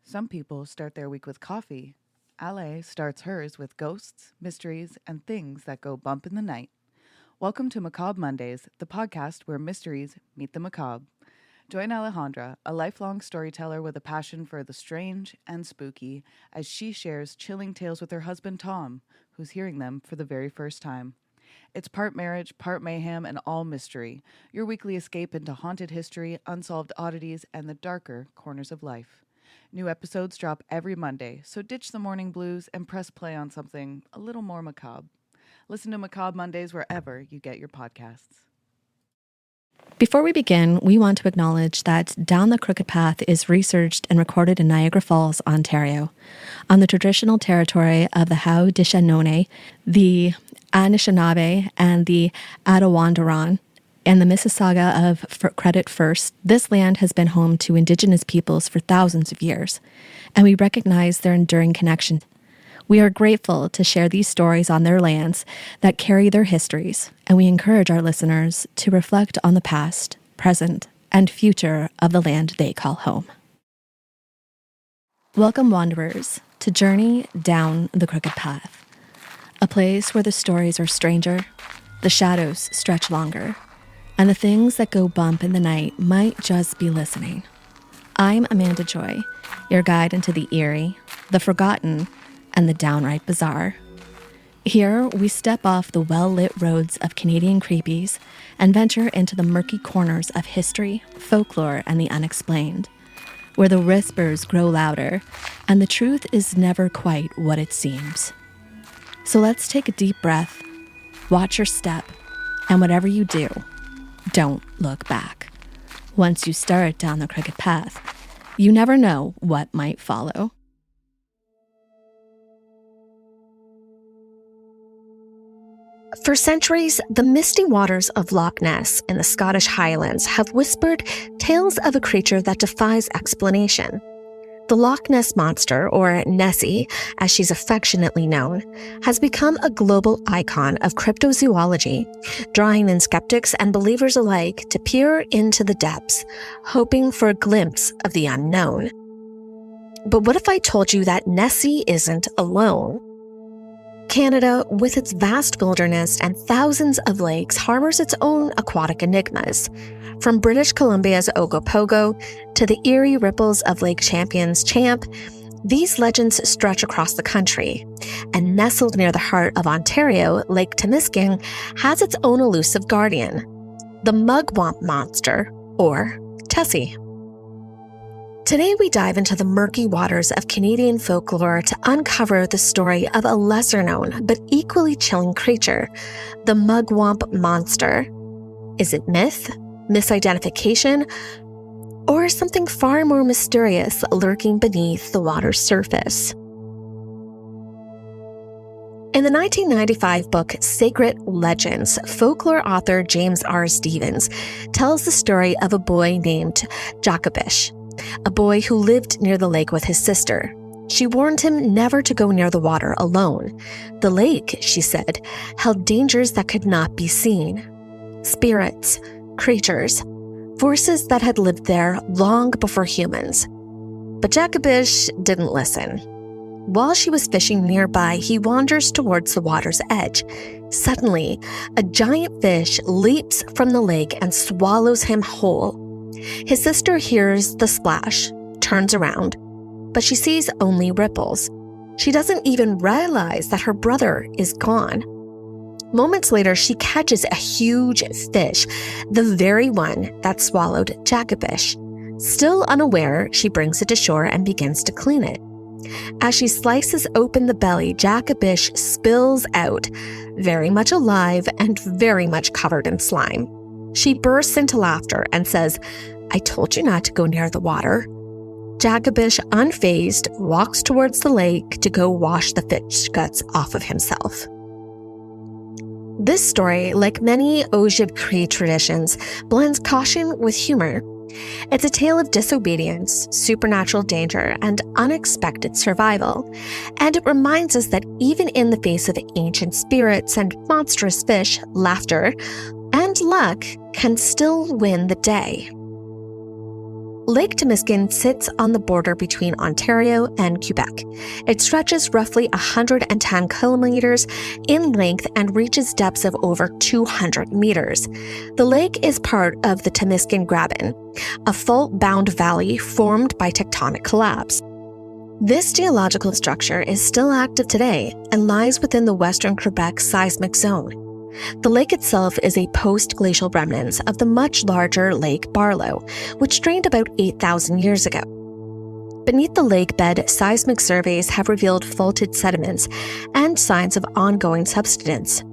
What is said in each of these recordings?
Some people start their week with coffee. Ale starts hers with ghosts, mysteries, and things that go bump in the night. Welcome to Macabre Mondays, the podcast where mysteries meet the macabre. Join Alejandra, a lifelong storyteller with a passion for the strange and spooky, as she shares chilling tales with her husband Tom, who's hearing them for the very first time. It's part marriage, part mayhem, and all mystery. Your weekly escape into haunted history, unsolved oddities, and the darker corners of life. New episodes drop every Monday, so ditch the morning blues and press play on something a little more macabre. Listen to Macabre Mondays wherever you get your podcasts. Before we begin, we want to acknowledge that Down the Crooked Path is researched and recorded in Niagara Falls, Ontario, on the traditional territory of the Haudenosaunee, the Anishinaabe, and the Attawandaron. And the Mississauga of Credit First, this land has been home to Indigenous peoples for thousands of years, and we recognize their enduring connection. We are grateful to share these stories on their lands that carry their histories, and we encourage our listeners to reflect on the past, present, and future of the land they call home. Welcome, wanderers, to Journey Down the Crooked Path, a place where the stories are stranger, the shadows stretch longer, and the things that go bump in the night might just be listening. I'm Amanda Joy, your guide into the eerie, the forgotten, and the downright bizarre. Here, we step off the well-lit roads of Canadian creepies and venture into the murky corners of history, folklore, and the unexplained, where the whispers grow louder and the truth is never quite what it seems. So let's take a deep breath, watch your step, and whatever you do, don't look back. Once you start down the crooked path, you never know what might follow. For centuries, the misty waters of Loch Ness in the Scottish Highlands have whispered tales of a creature that defies explanation. The Loch Ness Monster, or Nessie, as she's affectionately known, has become a global icon of cryptozoology, drawing in skeptics and believers alike to peer into the depths, hoping for a glimpse of the unknown. But what if I told you that Nessie isn't alone? Canada, with its vast wilderness and thousands of lakes, harbors its own aquatic enigmas. From British Columbia's Ogopogo to the eerie ripples of Lake Champion's Champ, these legends stretch across the country. And nestled near the heart of Ontario, Lake Timiskaming has its own elusive guardian, the Mugwump Monster, or Tessie. Today we dive into the murky waters of Canadian folklore to uncover the story of a lesser-known but equally chilling creature, the Mugwump Monster. Is it myth, misidentification, or something far more mysterious lurking beneath the water's surface? In the 1995 book Sacred Legends, folklore author James R. Stevens tells the story of a boy named Jacobish, a boy who lived near the lake with his sister. She warned him never to go near the water alone. The lake, she said, held dangers that could not be seen. Spirits, creatures, forces that had lived there long before humans. But Jacobish didn't listen. While she was fishing nearby, he wanders towards the water's edge. Suddenly, a giant fish leaps from the lake and swallows him whole. His sister hears the splash, turns around, but she sees only ripples. She doesn't even realize that her brother is gone. Moments later, she catches a huge fish, the very one that swallowed Jacobish. Still unaware, she brings it to shore and begins to clean it. As she slices open the belly, Jacobish spills out, very much alive and very much covered in slime. She bursts into laughter and says, "I told you not to go near the water." Jacobish, unfazed, walks towards the lake to go wash the fish guts off of himself. This story, like many Ojibwe traditions, blends caution with humor. It's a tale of disobedience, supernatural danger, and unexpected survival. And it reminds us that even in the face of ancient spirits and monstrous fish, laughter and luck can still win the day. Lake Timiskaming sits on the border between Ontario and Quebec. It stretches roughly 110 kilometers in length and reaches depths of over 200 meters. The lake is part of the Timiskaming Graben, a fault-bound valley formed by tectonic collapse. This geological structure is still active today and lies within the Western Quebec seismic zone. The lake itself is a post-glacial remnant of the much larger Lake Barlow, which drained about 8,000 years ago. Beneath the lake bed, seismic surveys have revealed faulted sediments and signs of ongoing subsidence.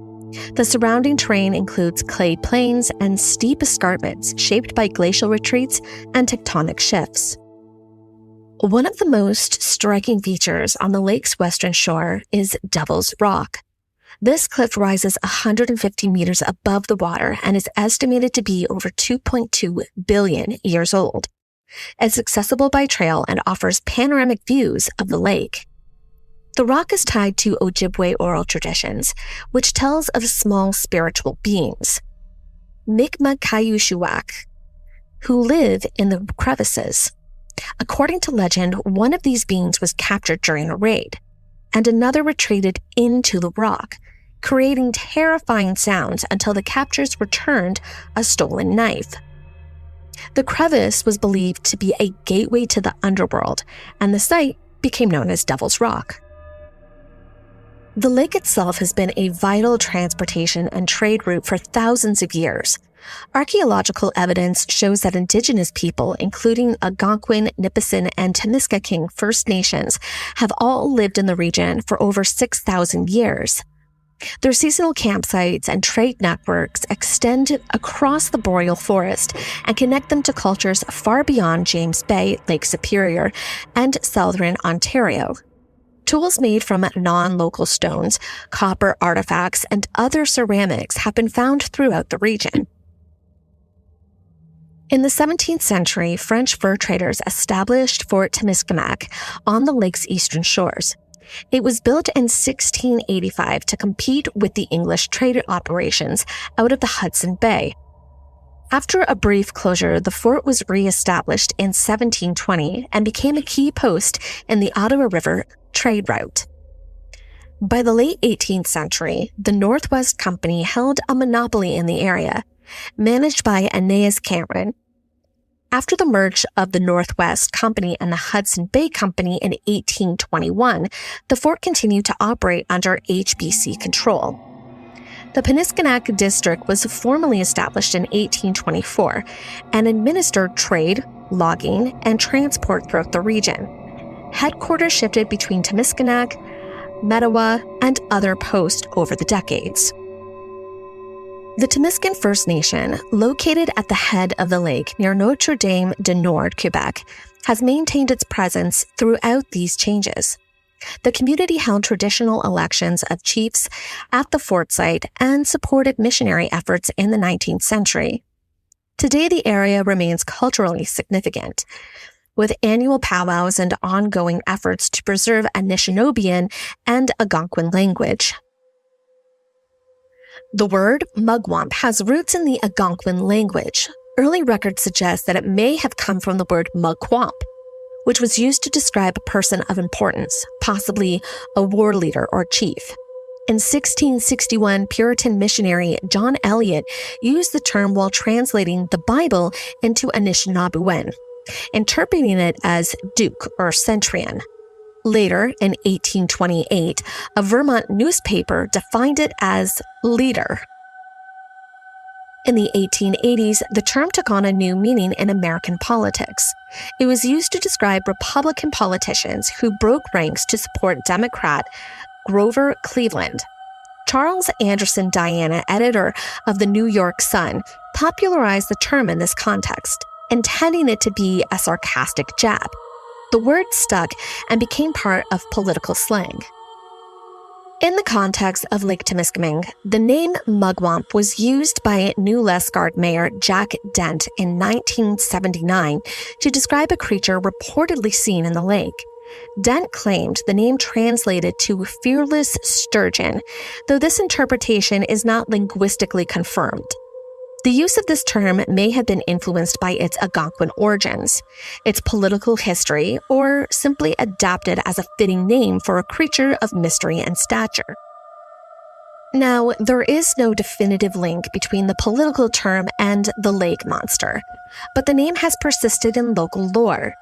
The surrounding terrain includes clay plains and steep escarpments shaped by glacial retreats and tectonic shifts. One of the most striking features on the lake's western shore is Devil's Rock. This cliff rises 150 meters above the water and is estimated to be over 2.2 billion years old. It's accessible by trail and offers panoramic views of the lake. The rock is tied to Ojibwe oral traditions, which tells of small spiritual beings, Mi'kmaq, who live in the crevices. According to legend, one of these beings was captured during a raid, and another retreated into the rock, creating terrifying sounds until the captors returned a stolen knife. The crevice was believed to be a gateway to the underworld, and the site became known as Devil's Rock. The lake itself has been a vital transportation and trade route for thousands of years. Archaeological evidence shows that indigenous people, including Algonquin, Nipissing, and Timiskaming First Nations, have all lived in the region for over 6,000 years. Their seasonal campsites and trade networks extend across the boreal forest and connect them to cultures far beyond James Bay, Lake Superior, and southern Ontario. Tools made from non-local stones, copper artifacts, and other ceramics have been found throughout the region. In the 17th century, French fur traders established Fort Timiskaming on the lake's eastern shores. It was built in 1685 to compete with the English trade operations out of the Hudson Bay. After a brief closure, the fort was re-established in 1720 and became a key post in the Ottawa River trade route. By the late 18th century, the Northwest Company held a monopoly in the area, managed by Aeneas Cameron. After the merge of the Northwest Company and the Hudson Bay Company in 1821, the fort continued to operate under HBC control. The Timiskaming district was formally established in 1824 and administered trade, logging, and transport throughout the region. Headquarters shifted between Timiskaming, Mettawa, and other posts over the decades. The Timiskaming First Nation, located at the head of the lake near Notre Dame de Nord, Quebec, has maintained its presence throughout these changes. The community held traditional elections of chiefs at the fort site and supported missionary efforts in the 19th century. Today, the area remains culturally significant, with annual powwows and ongoing efforts to preserve Anishinaabemowin and Algonquin language. The word Mugwump has roots in the Algonquin language. Early records suggest that it may have come from the word Mugwump, which was used to describe a person of importance, possibly a war leader or chief. In 1661, Puritan missionary John Eliot used the term while translating the Bible into Anishinaabemowin, interpreting it as duke or centurion. Later, in 1828, a Vermont newspaper defined it as leader. In the 1880s, the term took on a new meaning in American politics. It was used to describe Republican politicians who broke ranks to support Democrat Grover Cleveland. Charles Anderson Diana, editor of the New York Sun, popularized the term in this context, intending it to be a sarcastic jab. The word stuck and became part of political slang. In the context of Lake Timiskaming, the name Mugwump was used by New Lescard Mayor Jack Dent in 1979 to describe a creature reportedly seen in the lake. Dent claimed the name translated to fearless sturgeon, though this interpretation is not linguistically confirmed. The use of this term may have been influenced by its Algonquin origins, its political history, or simply adapted as a fitting name for a creature of mystery and stature. Now, there is no definitive link between the political term and the lake monster, but the name has persisted in local lore.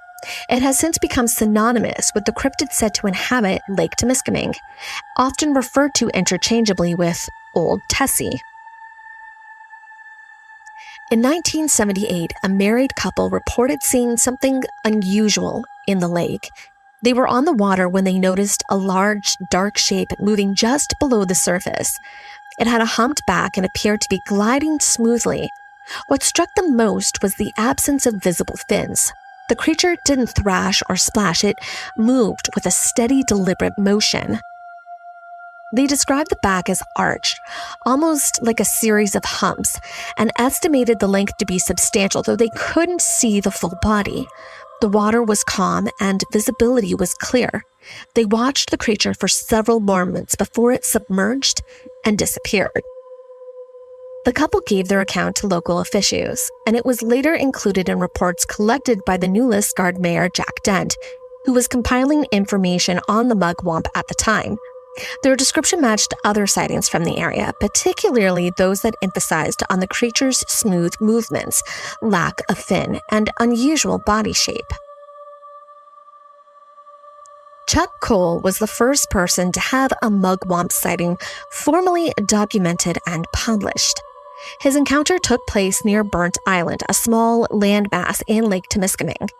It has since become synonymous with the cryptid said to inhabit Lake Timiskaming, often referred to interchangeably with Old Tessie. In 1978, a married couple reported seeing something unusual in the lake. They were on the water when they noticed a large, dark shape moving just below the surface. It had a humped back and appeared to be gliding smoothly. What struck them most was the absence of visible fins. The creature didn't thrash or splash, it moved with a steady, deliberate motion. They described the back as arched, almost like a series of humps, and estimated the length to be substantial, though they couldn't see the full body. The water was calm and visibility was clear. They watched the creature for several moments before it submerged and disappeared. The couple gave their account to local officials, and it was later included in reports collected by the New Liskeard Mayor Jack Dent, who was compiling information on the Mugwump at the time. Their description matched other sightings from the area, particularly those that emphasized on the creature's smooth movements, lack of fin, and unusual body shape. Chuck Cole was the first person to have a Mugwump sighting formally documented and published. His encounter took place near Burnt Island, a small landmass in Lake Timiskaming.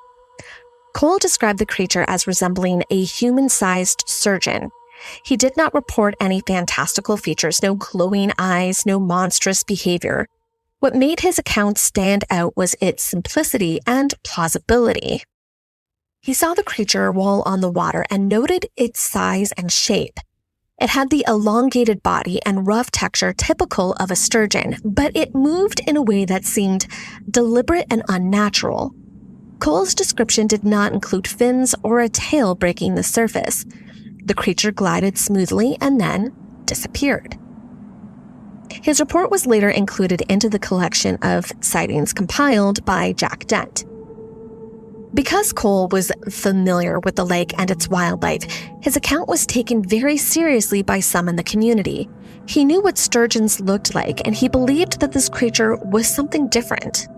Cole described the creature as resembling a human-sized surgeon. He did not report any fantastical features, no glowing eyes, no monstrous behavior. What made his account stand out was its simplicity and plausibility. He saw the creature while on the water and noted its size and shape. It had the elongated body and rough texture typical of a sturgeon, but it moved in a way that seemed deliberate and unnatural. Cole's description did not include fins or a tail breaking the surface. The creature glided smoothly and then disappeared. His report was later included into the collection of sightings compiled by Jack Dent. Because Cole was familiar with the lake and its wildlife, his account was taken very seriously by some in the community. He knew what sturgeons looked like, and he believed that this creature was something different.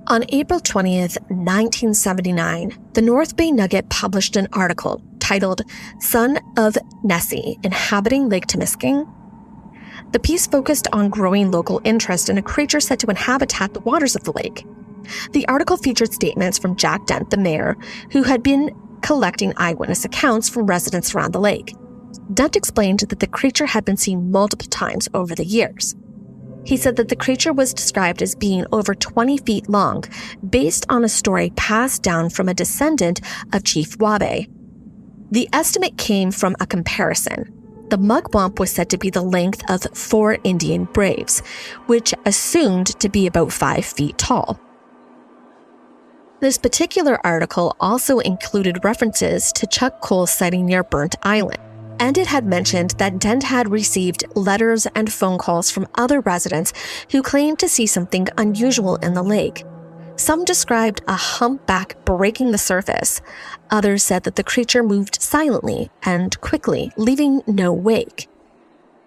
On April 20th, 1979, the North Bay Nugget published an article titled Son of Nessie, Inhabiting Lake Timiskaming. The piece focused on growing local interest in a creature said to inhabit the waters of the lake. The article featured statements from Jack Dent, the mayor, who had been collecting eyewitness accounts from residents around the lake. Dent explained that the creature had been seen multiple times over the years. He said that the creature was described as being over 20 feet long, based on a story passed down from a descendant of Chief Wabe. The estimate came from a comparison. The Mugwump was said to be the length of 4 Indian braves, which assumed to be about 5 feet tall. This particular article also included references to Chuck Cole's sighting near Burnt Island, and it had mentioned that Dent had received letters and phone calls from other residents who claimed to see something unusual in the lake. Some described a humpback breaking the surface. Others said that the creature moved silently and quickly, leaving no wake.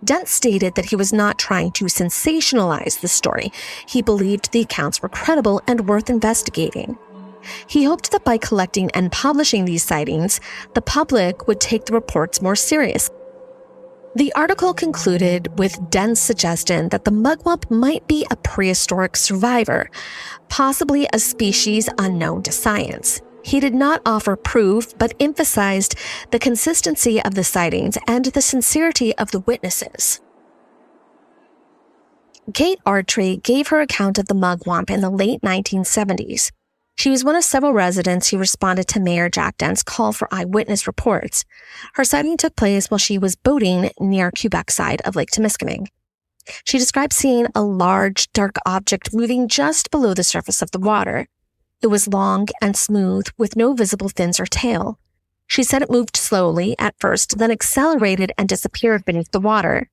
Dent stated that he was not trying to sensationalize the story. He believed the accounts were credible and worth investigating. He hoped that by collecting and publishing these sightings, the public would take the reports more seriously. The article concluded with Dent's suggestion that the Mugwump might be a prehistoric survivor, possibly a species unknown to science. He did not offer proof, but emphasized the consistency of the sightings and the sincerity of the witnesses. Kate Artrey gave her account of the Mugwump in the late 1970s. She was one of several residents who responded to Mayor Jack Dent's call for eyewitness reports. Her sighting took place while she was boating near Quebec side of Lake Timiskaming. She described seeing a large, dark object moving just below the surface of the water. It was long and smooth, with no visible fins or tail. She said it moved slowly at first, then accelerated and disappeared beneath the water.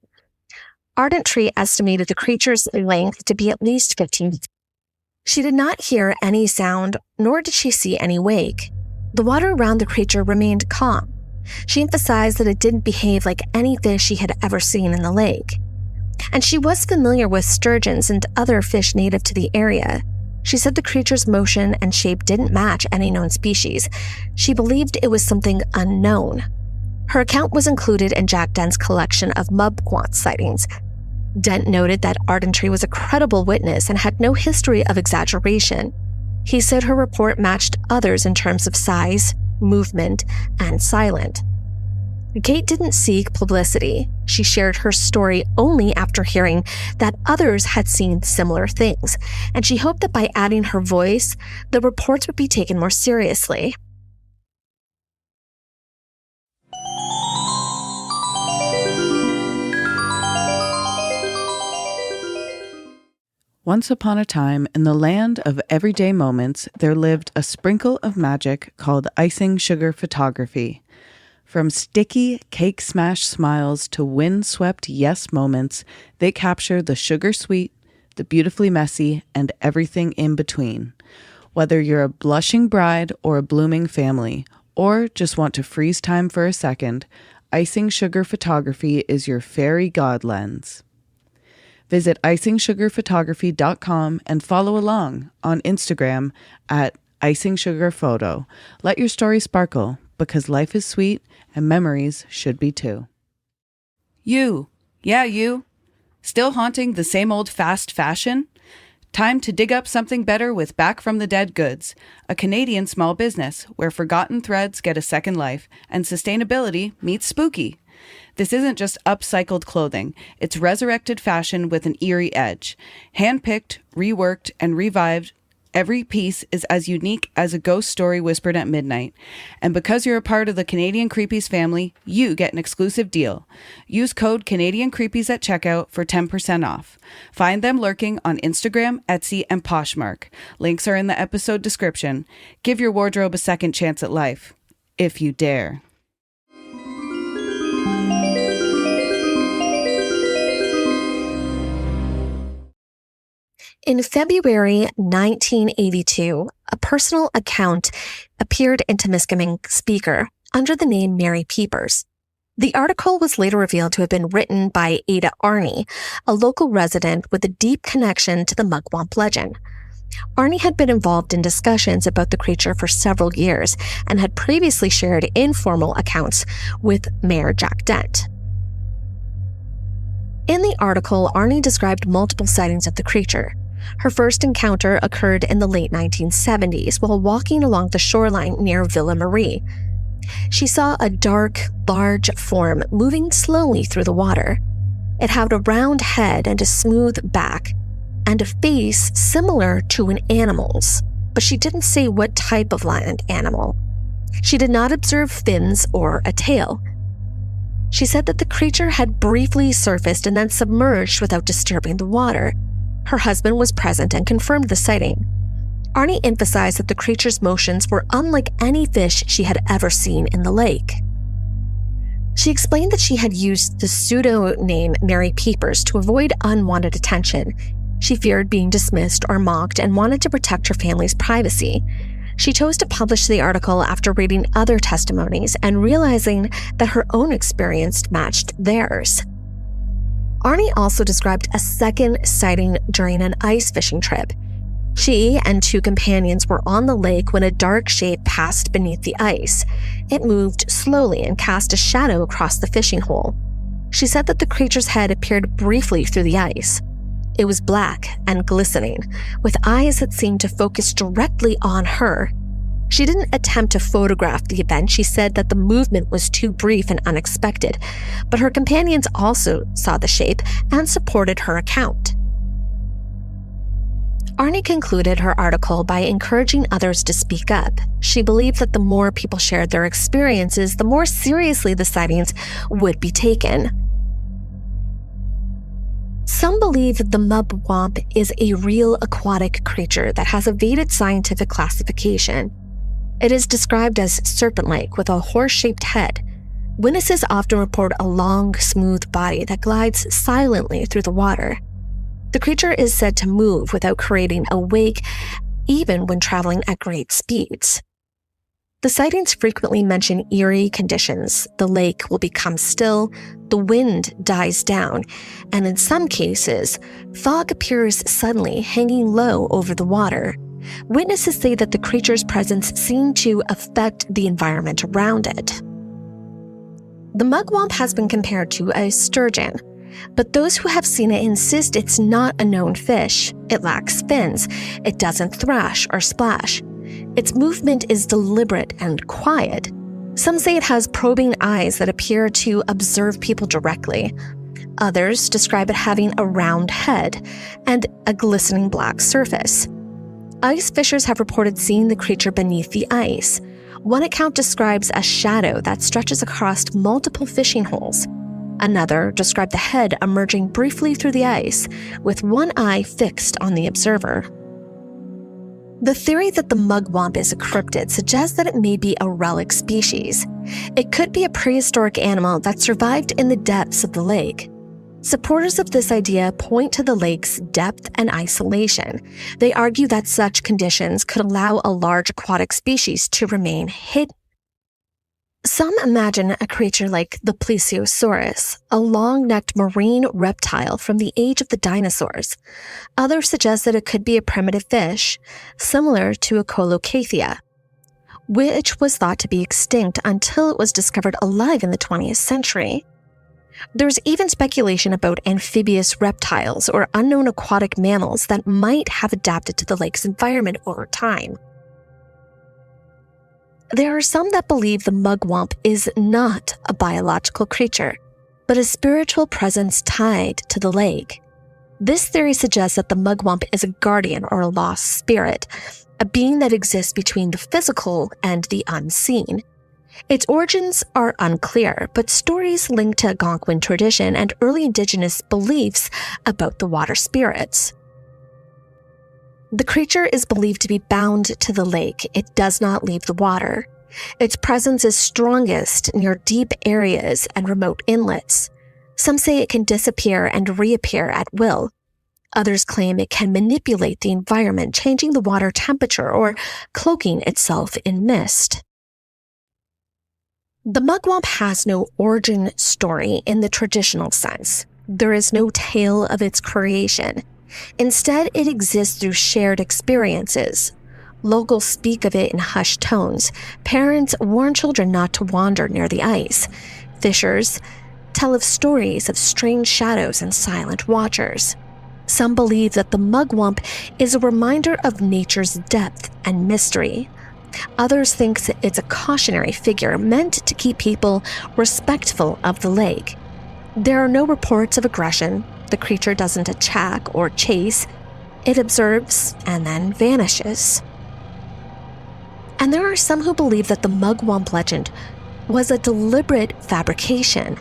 Ardent Tree estimated the creature's length to be at least 15 feet. She did not hear any sound, nor did she see any wake. The water around the creature remained calm. She emphasized that it didn't behave like any fish she had ever seen in the lake. And she was familiar with sturgeons and other fish native to the area. She said the creature's motion and shape didn't match any known species. She believed it was something unknown. Her account was included in Jack Dent's collection of Mugwump sightings. Dent noted that Ardent Tree was a credible witness and had no history of exaggeration. He said her report matched others in terms of size, movement, and silent. Kate didn't seek publicity. She shared her story only after hearing that others had seen similar things, and she hoped that by adding her voice, the reports would be taken more seriously. Once upon a time, in the land of everyday moments, there lived a sprinkle of magic called icing sugar photography. From sticky cake smash smiles to wind-swept yes moments, they capture the sugar sweet, the beautifully messy, and everything in between. Whether you're a blushing bride or a blooming family, or just want to freeze time for a second, icing sugar photography is your fairy god lens. Visit icingsugarphotography.com and follow along on Instagram at icingsugarphoto. Let your story sparkle, because life is sweet and memories should be too. You. Yeah, you. Still haunting the same old fast fashion? Time to dig up something better with Back from the Dead Goods, a Canadian small business where forgotten threads get a second life and sustainability meets spooky. This isn't just upcycled clothing. It's resurrected fashion with an eerie edge. Handpicked, reworked, and revived, every piece is as unique as a ghost story whispered at midnight. And because you're a part of the Canadian Creepies family, you get an exclusive deal. Use code Canadian Creepies at checkout for 10% off. Find them lurking on Instagram, Etsy, and Poshmark. Links are in the episode description. Give your wardrobe a second chance at life, if you dare. In February 1982, a personal account appeared in Timiskaming Speaker under the name Mary Peepers. The article was later revealed to have been written by Ada Arnie, a local resident with a deep connection to the Mugwump legend. Arnie had been involved in discussions about the creature for several years and had previously shared informal accounts with Mayor Jack Dent. In the article, Arnie described multiple sightings of the creature. Her first encounter occurred in the late 1970s while walking along the shoreline near Villa Marie. She saw a dark, large form moving slowly through the water. It had a round head and a smooth back, and a face similar to an animal's, but she didn't say what type of land animal. She did not observe fins or a tail. She said that the creature had briefly surfaced and then submerged without disturbing the water. Her husband was present and confirmed the sighting. Arnie emphasized that the creature's motions were unlike any fish she had ever seen in the lake. She explained that she had used the pseudonym Mary Peepers to avoid unwanted attention. She feared being dismissed or mocked and wanted to protect her family's privacy. She chose to publish the article after reading other testimonies and realizing that her own experience matched theirs. Arnie also described a second sighting during an ice fishing trip. She and two companions were on the lake when a dark shape passed beneath the ice. It moved slowly and cast a shadow across the fishing hole. She said that the creature's head appeared briefly through the ice. It was black and glistening, with eyes that seemed to focus directly on her. She didn't attempt to photograph the event. She said that the movement was too brief and unexpected, but her companions also saw the shape and supported her account. Arnie concluded her article by encouraging others to speak up. She believed that the more people shared their experiences, the more seriously the sightings would be taken. Some believe that the Mugwump is a real aquatic creature that has evaded scientific classification. It is described as serpent-like with a horse-shaped head. Witnesses often report a long, smooth body that glides silently through the water. The creature is said to move without creating a wake, even when traveling at great speeds. The sightings frequently mention eerie conditions. The lake will become still, the wind dies down, and in some cases, fog appears suddenly, hanging low over the water. Witnesses say that the creature's presence seemed to affect the environment around it. The mugwump has been compared to a sturgeon, but those who have seen it insist it's not a known fish. It lacks fins, it doesn't thrash or splash. Its movement is deliberate and quiet. Some say it has probing eyes that appear to observe people directly. Others describe it having a round head and a glistening black surface. Ice fishers have reported seeing the creature beneath the ice. One account describes a shadow that stretches across multiple fishing holes. Another described the head emerging briefly through the ice, with one eye fixed on the observer. The theory that the mugwump is a cryptid suggests that it may be a relic species. It could be a prehistoric animal that survived in the depths of the lake. Supporters of this idea point to the lake's depth and isolation. They argue that such conditions could allow a large aquatic species to remain hidden. Some imagine a creature like the plesiosaurus, a long-necked marine reptile from the age of the dinosaurs. Others suggest that it could be a primitive fish, similar to a colocathia, which was thought to be extinct until it was discovered alive in the 20th century. There's even speculation about amphibious reptiles or unknown aquatic mammals that might have adapted to the lake's environment over time. There are some that believe the mugwump is not a biological creature, but a spiritual presence tied to the lake. This theory suggests that the mugwump is a guardian or a lost spirit, a being that exists between the physical and the unseen. Its origins are unclear, but stories linked to Algonquin tradition and early indigenous beliefs about the water spirits. The creature is believed to be bound to the lake. It does not leave the water. Its presence is strongest near deep areas and remote inlets. Some say it can disappear and reappear at will. Others claim it can manipulate the environment, changing the water temperature or cloaking itself in mist. The mugwump has no origin story in the traditional sense. There is no tale of its creation. Instead, it exists through shared experiences. Locals speak of it in hushed tones. Parents warn children not to wander near the ice. Fishers tell of stories of strange shadows and silent watchers. Some believe that the mugwump is a reminder of nature's depth and mystery. Others think it's a cautionary figure meant to keep people respectful of the lake. There are no reports of aggression. The creature doesn't attack or chase. It observes and then vanishes. And there are some who believe that the mugwump legend was a deliberate fabrication.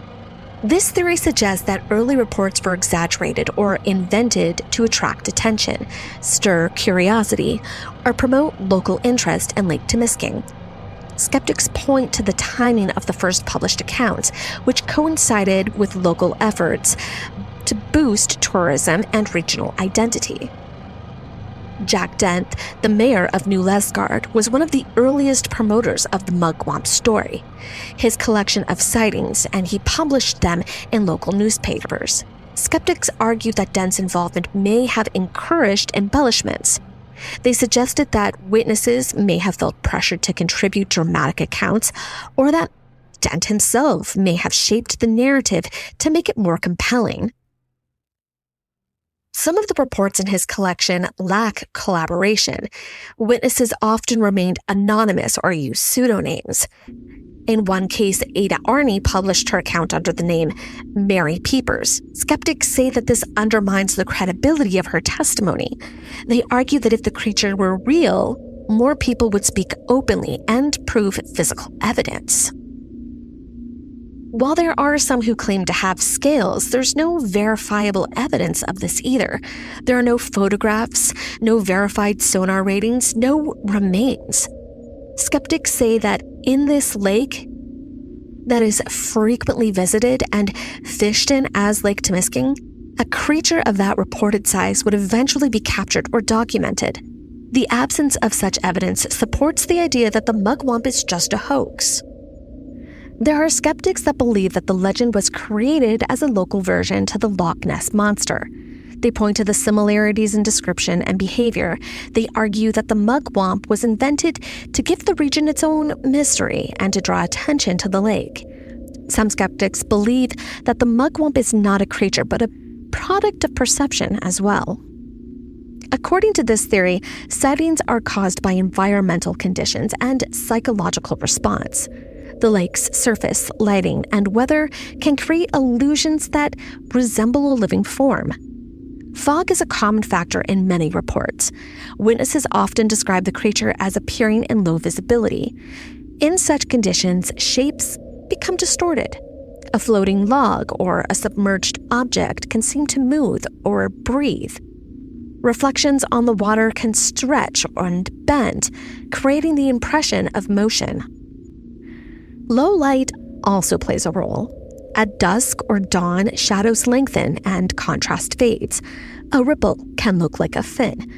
This theory suggests that early reports were exaggerated or invented to attract attention, stir curiosity, or promote local interest in Lake Timiskaming. Skeptics point to the timing of the first published accounts, which coincided with local efforts to boost tourism and regional identity. Jack Dent, the mayor of New Lesgard, was one of the earliest promoters of the mugwump story. His collection of sightings, and he published them in local newspapers. Skeptics argue that Dent's involvement may have encouraged embellishments. They suggested that witnesses may have felt pressured to contribute dramatic accounts, or that Dent himself may have shaped the narrative to make it more compelling. Some of the reports in his collection lack collaboration. Witnesses often remained anonymous or used pseudonyms. In one case, Ada Arney published her account under the name Mary Peepers. Skeptics say that this undermines the credibility of her testimony. They argue that if the creature were real, more people would speak openly and prove physical evidence. While there are some who claim to have scales, there's no verifiable evidence of this either. There are no photographs, no verified sonar ratings, no remains. Skeptics say that in this lake, that is frequently visited and fished in as Lake Timiskaming, a creature of that reported size would eventually be captured or documented. The absence of such evidence supports the idea that the Mugwump is just a hoax. There are skeptics that believe that the legend was created as a local version to the Loch Ness Monster. They point to the similarities in description and behavior. They argue that the Mugwump was invented to give the region its own mystery and to draw attention to the lake. Some skeptics believe that the Mugwump is not a creature, but a product of perception as well. According to this theory, sightings are caused by environmental conditions and psychological response. The lake's surface, lighting, and weather can create illusions that resemble a living form. Fog is a common factor in many reports. Witnesses often describe the creature as appearing in low visibility. In such conditions, shapes become distorted. A floating log or a submerged object can seem to move or breathe. Reflections on the water can stretch and bend, creating the impression of motion. Low light also plays a role. At dusk or dawn, shadows lengthen and contrast fades. A ripple can look like a fin.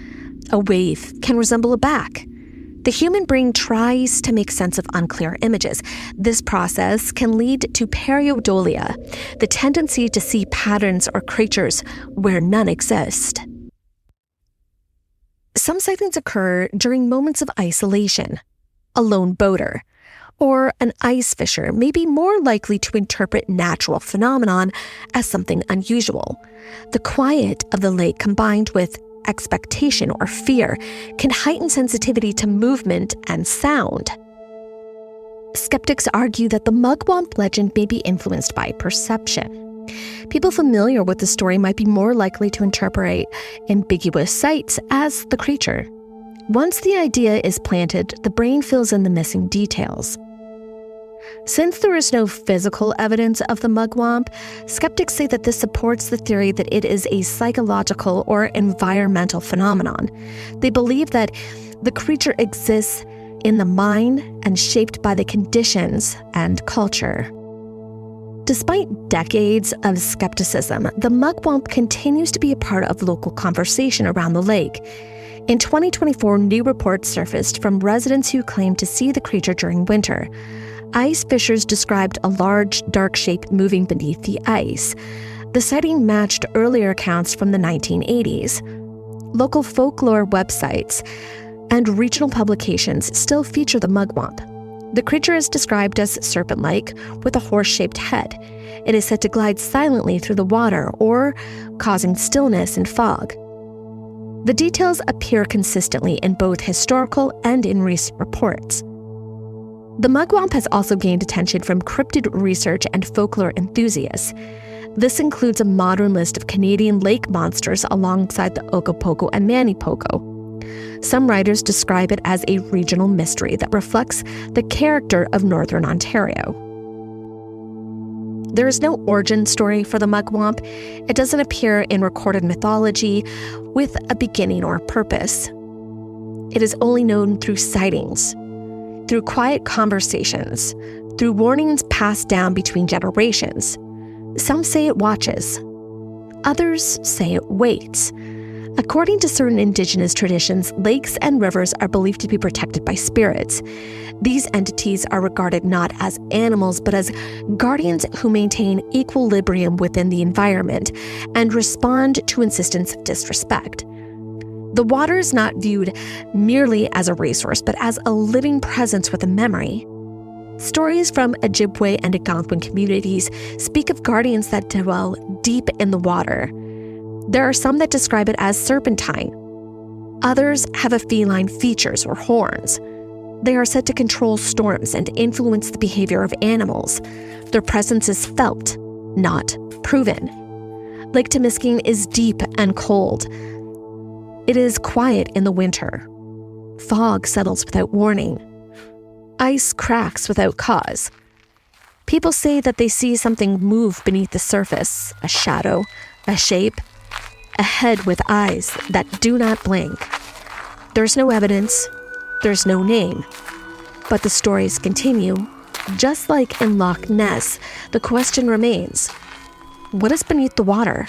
A wave can resemble a back. The human brain tries to make sense of unclear images. This process can lead to pareidolia, the tendency to see patterns or creatures where none exist. Some sightings occur during moments of isolation. A lone boater or an ice fisher may be more likely to interpret natural phenomenon as something unusual. The quiet of the lake combined with expectation or fear can heighten sensitivity to movement and sound. Skeptics argue that the Mugwump legend may be influenced by perception. People familiar with the story might be more likely to interpret ambiguous sights as the creature. Once the idea is planted, the brain fills in the missing details. Since there is no physical evidence of the Mugwump, skeptics say that this supports the theory that it is a psychological or environmental phenomenon. They believe that the creature exists in the mind and shaped by the conditions and culture. Despite decades of skepticism, the Mugwump continues to be a part of local conversation around the lake. In 2024, new reports surfaced from residents who claimed to see the creature during winter. Ice fishers described a large, dark shape moving beneath the ice. The sighting matched earlier accounts from the 1980s. Local folklore websites and regional publications still feature the Mugwump. The creature is described as serpent-like with a horse-shaped head. It is said to glide silently through the water or causing stillness and fog. The details appear consistently in both historical and in recent reports. The Mugwump has also gained attention from cryptid research and folklore enthusiasts. This includes a modern list of Canadian lake monsters alongside the Ogopogo and Manipogo. Some writers describe it as a regional mystery that reflects the character of Northern Ontario. There is no origin story for the Mugwump. It doesn't appear in recorded mythology with a beginning or purpose. It is only known through sightings, through quiet conversations, through warnings passed down between generations. Some say it watches. Others say it waits. According to certain Indigenous traditions, lakes and rivers are believed to be protected by spirits. These entities are regarded not as animals, but as guardians who maintain equilibrium within the environment and respond to insistence of disrespect. The water is not viewed merely as a resource, but as a living presence with a memory. Stories from Ojibwe and Algonquin communities speak of guardians that dwell deep in the water. There are some that describe it as serpentine. Others have a feline features or horns. They are said to control storms and influence the behavior of animals. Their presence is felt, not proven. Lake Timiskaming is deep and cold. It is quiet in the winter. Fog settles without warning. Ice cracks without cause. People say that they see something move beneath the surface, a shadow, a shape, a head with eyes that do not blink. There's no evidence, there's no name, but the stories continue Just like in Loch Ness, the question remains, what is beneath the water?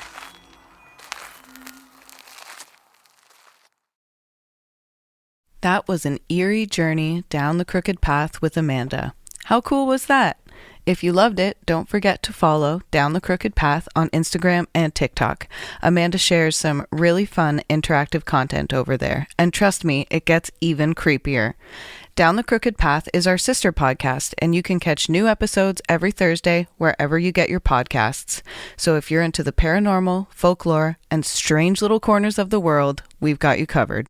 That was an eerie journey down the crooked path with Amanda. How cool was that? If you loved it, don't forget to follow Down the Crooked Path on Instagram and TikTok. Amanda shares some really fun interactive content over there, and trust me, it gets even creepier. Down the Crooked Path is our sister podcast, and you can catch new episodes every Thursday wherever you get your podcasts. So if you're into the paranormal, folklore, and strange little corners of the world, we've got you covered.